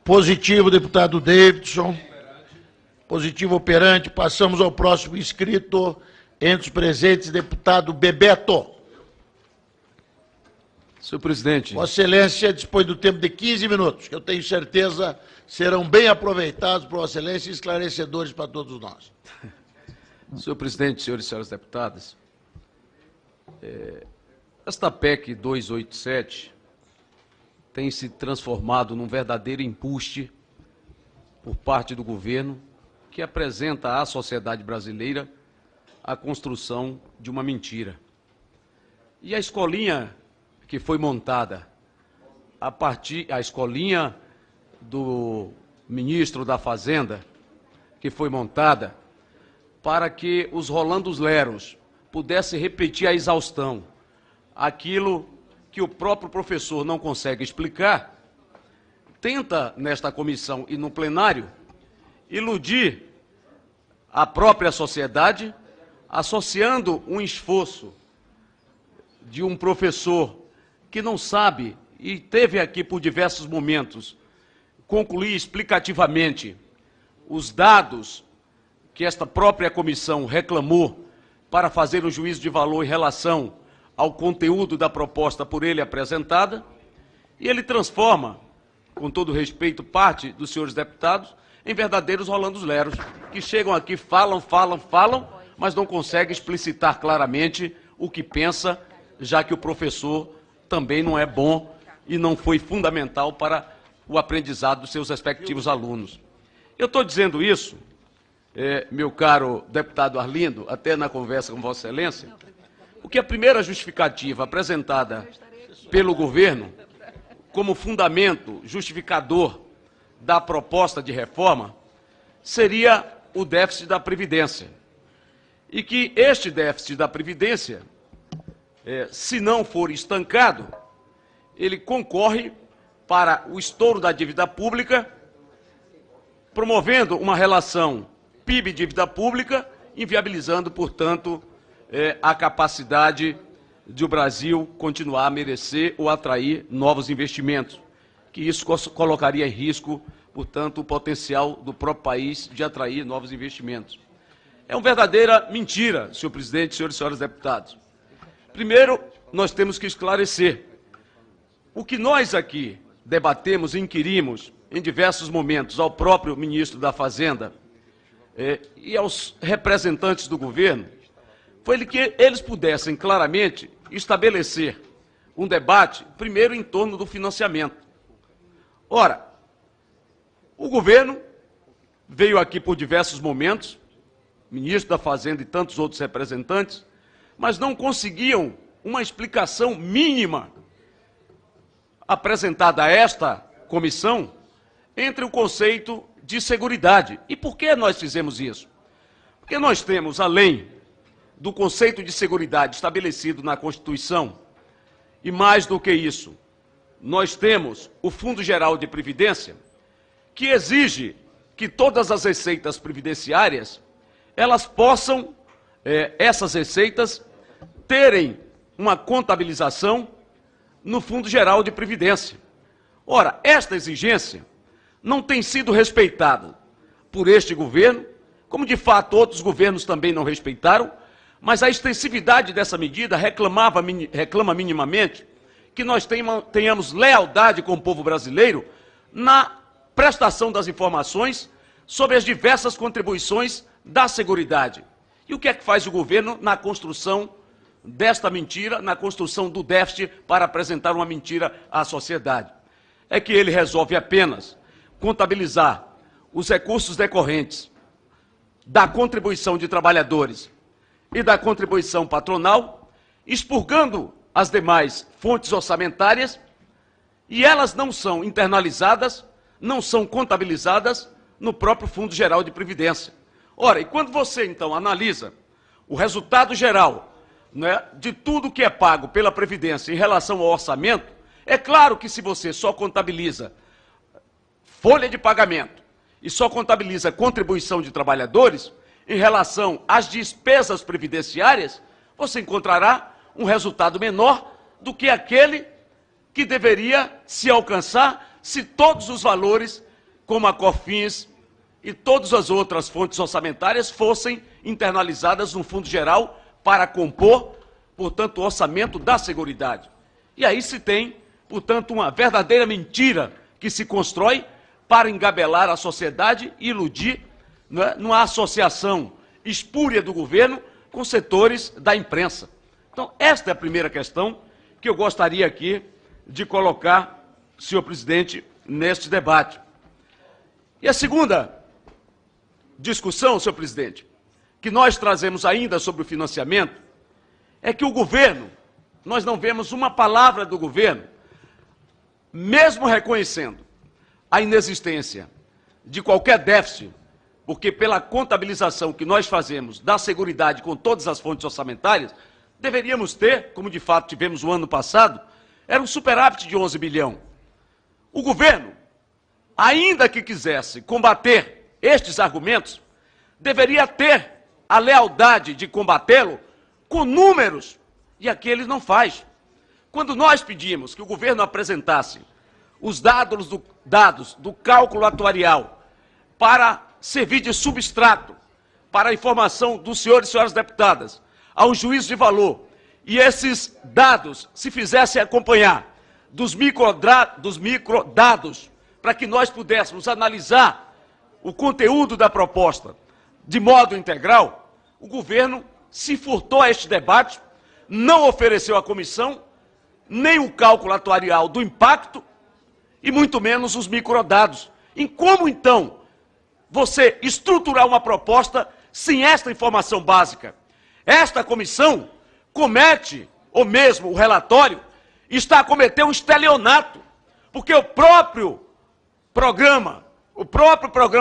Positivo, deputado Davidson. Positivo operante. Passamos ao próximo inscrito. Entre os presentes, deputado Bebeto. Senhor presidente. Vossa Excelência dispõe do tempo de 15 minutos, que eu tenho certeza serão bem aproveitados por Vossa Excelência e esclarecedores para todos nós. Senhor presidente, senhores e senhoras deputadas, esta PEC 287 tem se transformado num verdadeiro embuste por parte do governo que apresenta à sociedade brasileira a construção de uma mentira. E a escolinha que foi montada a escolinha do ministro da Fazenda, que foi montada para que os Rolandos Leros pudessem repetir a exaustão aquilo que o próprio professor não consegue explicar, tenta, nesta comissão e no plenário, iludir a própria sociedade, associando um esforço de um professor que não sabe, e teve aqui por diversos momentos, concluir explicativamente os dados que esta própria comissão reclamou para fazer um juízo de valor em relação ao conteúdo da proposta por ele apresentada, e ele transforma, com todo respeito, parte dos senhores deputados em verdadeiros Rolandos Leros, que chegam aqui, falam, mas não conseguem explicitar claramente o que pensa, já que o professor também não é bom e não foi fundamental para o aprendizado dos seus respectivos alunos. Eu estou dizendo isso, meu caro deputado Arlindo, até na conversa com Vossa Excelência, porque a primeira justificativa apresentada pelo governo como fundamento justificador da proposta de reforma seria o déficit da Previdência. E que este déficit da Previdência, se não for estancado, ele concorre para o estouro da dívida pública, promovendo uma relação PIB-dívida pública, inviabilizando, portanto, a capacidade de o Brasil continuar a merecer ou atrair novos investimentos, que isso colocaria em risco, portanto, o potencial do próprio país de atrair novos investimentos. É uma verdadeira mentira, senhor presidente, senhores e senhoras deputados. Primeiro, nós temos que esclarecer. O que nós aqui debatemos e inquirimos em diversos momentos ao próprio ministro da Fazenda e aos representantes do governo, foi que eles pudessem claramente estabelecer um debate, primeiro, em torno do financiamento. Ora, o governo veio aqui por diversos momentos, ministro da Fazenda e tantos outros representantes, mas não conseguiam uma explicação mínima apresentada a esta comissão entre o conceito de seguridade. E por que nós fizemos isso? Porque nós temos, além do conceito de seguridade estabelecido na Constituição, e mais do que isso, nós temos o Fundo Geral de Previdência, que exige que todas as receitas previdenciárias, elas possam, essas receitas, terem uma contabilização no Fundo Geral de Previdência. Ora, esta exigência não tem sido respeitada por este governo, como de fato outros governos também não respeitaram, mas a extensividade dessa medida reclama minimamente que nós tenhamos lealdade com o povo brasileiro na prestação das informações sobre as diversas contribuições da Seguridade. E o que é que faz o governo na construção desta mentira, na construção do déficit para apresentar uma mentira à sociedade? É que ele resolve apenas contabilizar os recursos decorrentes da contribuição de trabalhadores e da contribuição patronal, expurgando as demais fontes orçamentárias, e elas não são internalizadas, não são contabilizadas no próprio Fundo Geral de Previdência. Ora, e quando você, então, analisa o resultado geral, né, de tudo que é pago pela Previdência em relação ao orçamento, é claro que se você só contabiliza folha de pagamento e só contabiliza contribuição de trabalhadores, em relação às despesas previdenciárias, você encontrará um resultado menor do que aquele que deveria se alcançar se todos os valores como a COFINS e todas as outras fontes orçamentárias fossem internalizadas no Fundo Geral para compor, portanto, o orçamento da Seguridade. E aí se tem, portanto, uma verdadeira mentira que se constrói para engabelar a sociedade e iludir, né, numa associação espúria do governo com setores da imprensa. Então, esta é a primeira questão que eu gostaria aqui de colocar, senhor presidente, neste debate. E a segunda discussão, senhor presidente, que nós trazemos ainda sobre o financiamento, é que o governo, nós não vemos uma palavra do governo, mesmo reconhecendo a inexistência de qualquer déficit, porque pela contabilização que nós fazemos da Seguridade com todas as fontes orçamentárias, deveríamos ter, como de fato tivemos o ano passado, era um superávit de 11 bilhões. O governo, ainda que quisesse combater estes argumentos, deveria ter a lealdade de combatê-lo com números, e aqui ele não faz. Quando nós pedimos que o governo apresentasse os dados do cálculo atuarial para servir de substrato para a informação dos senhores e senhoras deputadas, ao juízo de valor, e esses dados se fizessem acompanhar dos microdados, para que nós pudéssemos analisar o conteúdo da proposta de modo integral, o governo se furtou a este debate, não ofereceu à comissão nem o cálculo atuarial do impacto e muito menos os microdados. Em como, então, você estruturar uma proposta sem esta informação básica? Esta comissão comete, ou mesmo o relatório, está a cometer um estelionato, porque o próprio programa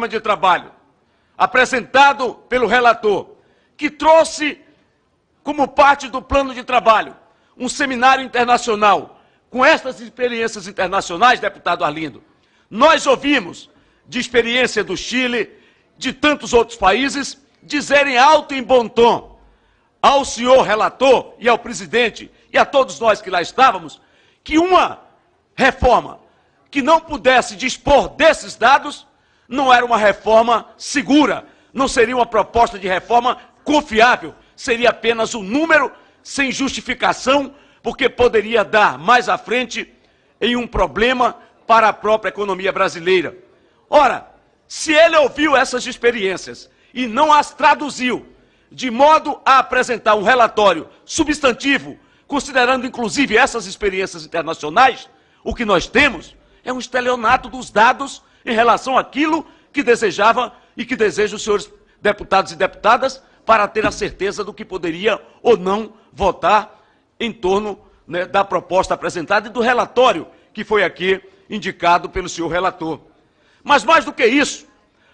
de trabalho apresentado pelo relator, que trouxe como parte do plano de trabalho um seminário internacional com estas experiências internacionais, deputado Arlindo. Nós ouvimos de experiência do Chile, de tantos outros países, dizerem alto e em bom tom ao senhor relator e ao presidente e a todos nós que lá estávamos, que uma reforma que não pudesse dispor desses dados não era uma reforma segura, não seria uma proposta de reforma confiável, seria apenas um número sem justificação, porque poderia dar mais à frente em um problema para a própria economia brasileira. Ora, se ele ouviu essas experiências e não as traduziu, de modo a apresentar um relatório substantivo, considerando inclusive essas experiências internacionais, o que nós temos é um estelionato dos dados em relação àquilo que desejava e que desejam os senhores deputados e deputadas para ter a certeza do que poderia ou não votar em torno, né, da proposta apresentada e do relatório que foi aqui indicado pelo senhor relator. Mas mais do que isso,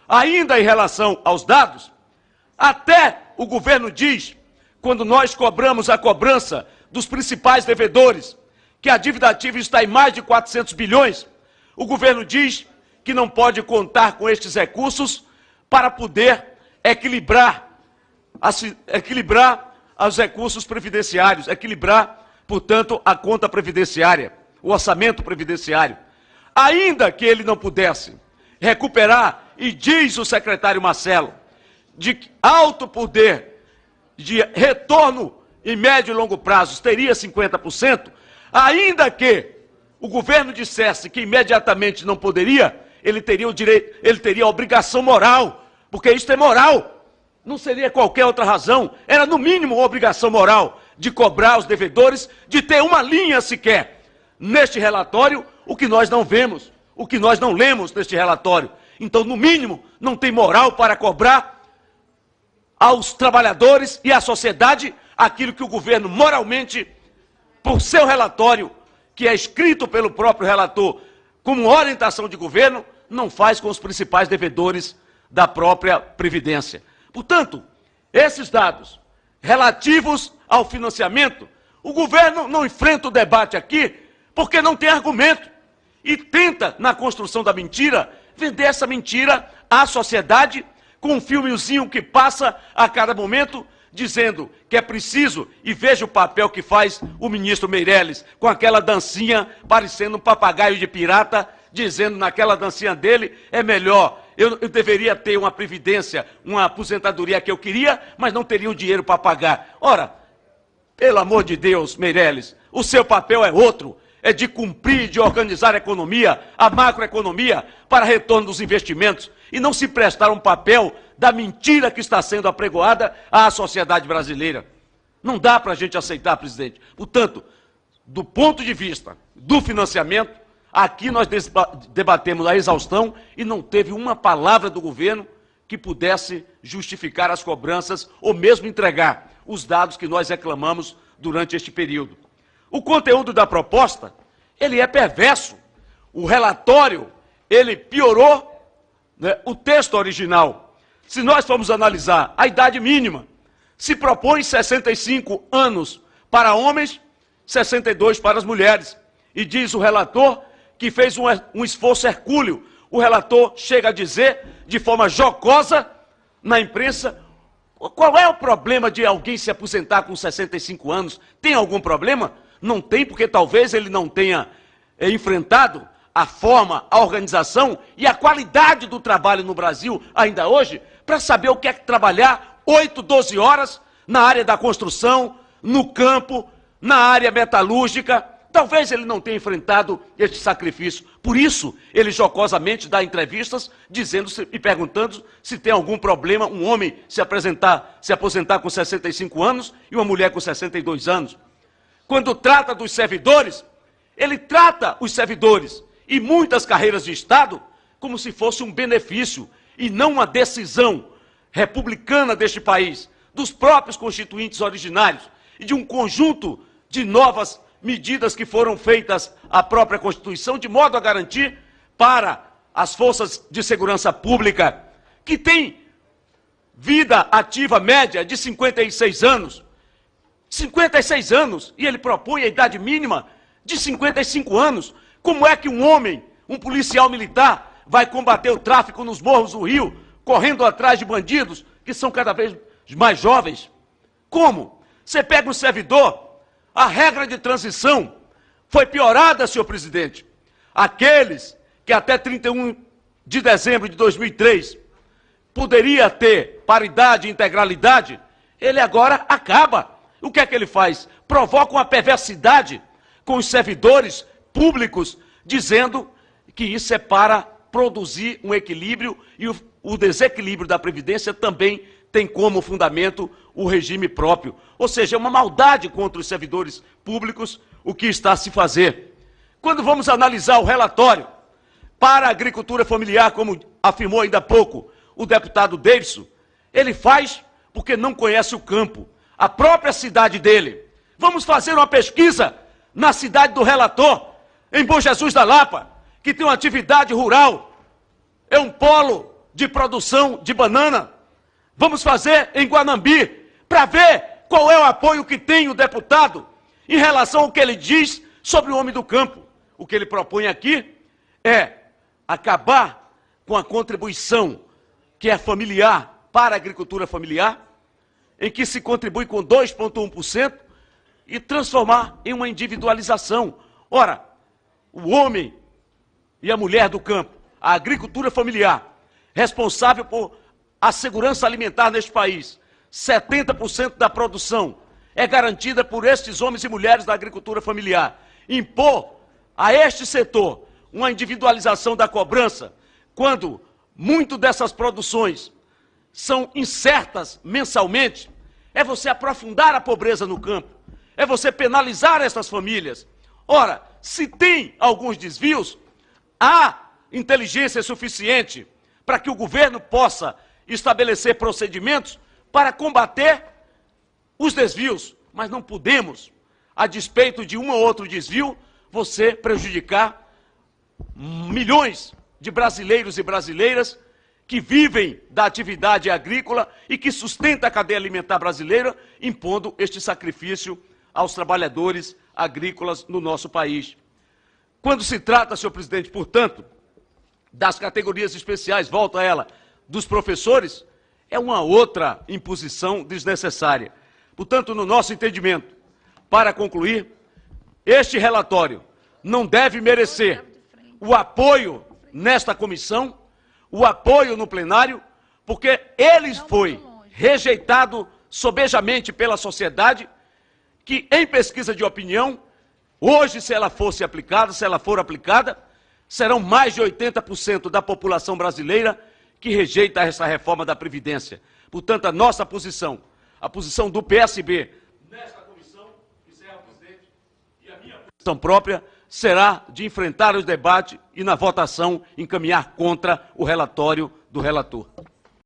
ainda em relação aos dados, até o governo diz, quando nós cobramos a cobrança dos principais devedores, que a dívida ativa está em mais de 400 bilhões, o governo diz que não pode contar com estes recursos para poder equilibrar os recursos previdenciários, equilibrar, portanto, a conta previdenciária, o orçamento previdenciário. Ainda que ele não pudesse recuperar, e diz o secretário Marcelo, de alto poder de retorno em médio e longo prazo teria 50%, ainda que o governo dissesse que imediatamente não poderia, ele teria o direito, ele teria a obrigação moral, porque isto é moral, não seria qualquer outra razão, era no mínimo uma obrigação moral de cobrar os devedores, de ter uma linha sequer neste relatório, o que nós não vemos, o que nós não lemos neste relatório. Então, no mínimo, não tem moral para cobrar aos trabalhadores e à sociedade aquilo que o governo moralmente, por seu relatório, que é escrito pelo próprio relator como orientação de governo, não faz com os principais devedores da própria Previdência. Portanto, esses dados relativos ao financiamento, o governo não enfrenta o debate aqui porque não tem argumento e tenta, na construção da mentira, vender essa mentira à sociedade com um filmezinho que passa a cada momento, dizendo que é preciso, e veja o papel que faz o ministro Meirelles, com aquela dancinha parecendo um papagaio de pirata, dizendo naquela dancinha dele, é melhor, eu deveria ter uma previdência, uma aposentadoria que eu queria, mas não teria o dinheiro para pagar. Ora, pelo amor de Deus, Meirelles, o seu papel é outro, é de cumprir, de organizar a economia, a macroeconomia, para retorno dos investimentos, e não se prestar um papel da mentira que está sendo apregoada à sociedade brasileira. Não dá para a gente aceitar, presidente. Portanto, do ponto de vista do financiamento, aqui nós debatemos a exaustão e não teve uma palavra do governo que pudesse justificar as cobranças ou mesmo entregar os dados que nós reclamamos durante este período. O conteúdo da proposta, ele é perverso. O relatório, ele piorou, né, o texto original. Se nós formos analisar a idade mínima, se propõe 65 anos para homens, 62 para as mulheres. E diz o relator que fez um esforço hercúleo. O relator chega a dizer, de forma jocosa, na imprensa, qual é o problema de alguém se aposentar com 65 anos? Tem algum problema? Não tem, porque talvez ele não tenha enfrentado a forma, a organização e a qualidade do trabalho no Brasil, ainda hoje, para saber o que é trabalhar 8, 12 horas na área da construção, no campo, na área metalúrgica. Talvez ele não tenha enfrentado este sacrifício. Por isso, ele jocosamente dá entrevistas dizendo e perguntando se tem algum problema um homem se aposentar com 65 anos e uma mulher com 62 anos. Quando trata dos servidores, ele trata os servidores e muitas carreiras de Estado como se fosse um benefício e não uma decisão republicana deste país, dos próprios constituintes originários e de um conjunto de novas medidas que foram feitas à própria Constituição, de modo a garantir para as forças de segurança pública, que têm vida ativa média de 56 anos, 56 anos, e ele propõe a idade mínima de 55 anos. Como é que um homem, um policial militar, vai combater o tráfico nos morros do Rio, correndo atrás de bandidos que são cada vez mais jovens? Como? Você pega um servidor, a regra de transição foi piorada, senhor presidente. Aqueles que até 31 de dezembro de 2003 poderia ter paridade e integralidade, ele agora acaba. O que é que ele faz? Provoca uma perversidade com os servidores públicos, dizendo que isso é para produzir um equilíbrio e o desequilíbrio da Previdência também tem como fundamento o regime próprio. Ou seja, é uma maldade contra os servidores públicos o que está a se fazer. Quando vamos analisar o relatório para a agricultura familiar, como afirmou ainda há pouco o deputado Davidson, ele faz porque não conhece o campo, a própria cidade dele. Vamos fazer uma pesquisa na cidade do relator, em Bom Jesus da Lapa, que tem uma atividade rural, é um polo de produção de banana. Vamos fazer em Guanambi, para ver qual é o apoio que tem o deputado em relação ao que ele diz sobre o homem do campo. O que ele propõe aqui é acabar com a contribuição que é familiar para a agricultura familiar, em que se contribui com 2,1% e transformar em uma individualização. Ora, o homem e a mulher do campo, a agricultura familiar, responsável por a segurança alimentar neste país, 70% da produção é garantida por estes homens e mulheres da agricultura familiar. Impor a este setor uma individualização da cobrança, quando muito dessas produções são incertas mensalmente, é você aprofundar a pobreza no campo, é você penalizar essas famílias. Ora, se tem alguns desvios, há inteligência suficiente para que o governo possa estabelecer procedimentos para combater os desvios, mas não podemos, a despeito de um ou outro desvio, você prejudicar milhões de brasileiros e brasileiras que vivem da atividade agrícola e que sustenta a cadeia alimentar brasileira, impondo este sacrifício aos trabalhadores agrícolas no nosso país. Quando se trata, senhor presidente, portanto, das categorias especiais, volto a ela, dos professores, é uma outra imposição desnecessária. Portanto, no nosso entendimento, para concluir, este relatório não deve merecer o apoio nesta comissão, o apoio no plenário, porque ele foi rejeitado sobejamente pela sociedade, que em pesquisa de opinião, hoje, se ela fosse aplicada, se ela for aplicada, serão mais de 80% da população brasileira que rejeita essa reforma da Previdência. Portanto, a nossa posição, a posição do PSB nesta comissão, encerra, presidente, e a minha posição própria será de enfrentar os debates e, na votação, encaminhar contra o relatório do relator.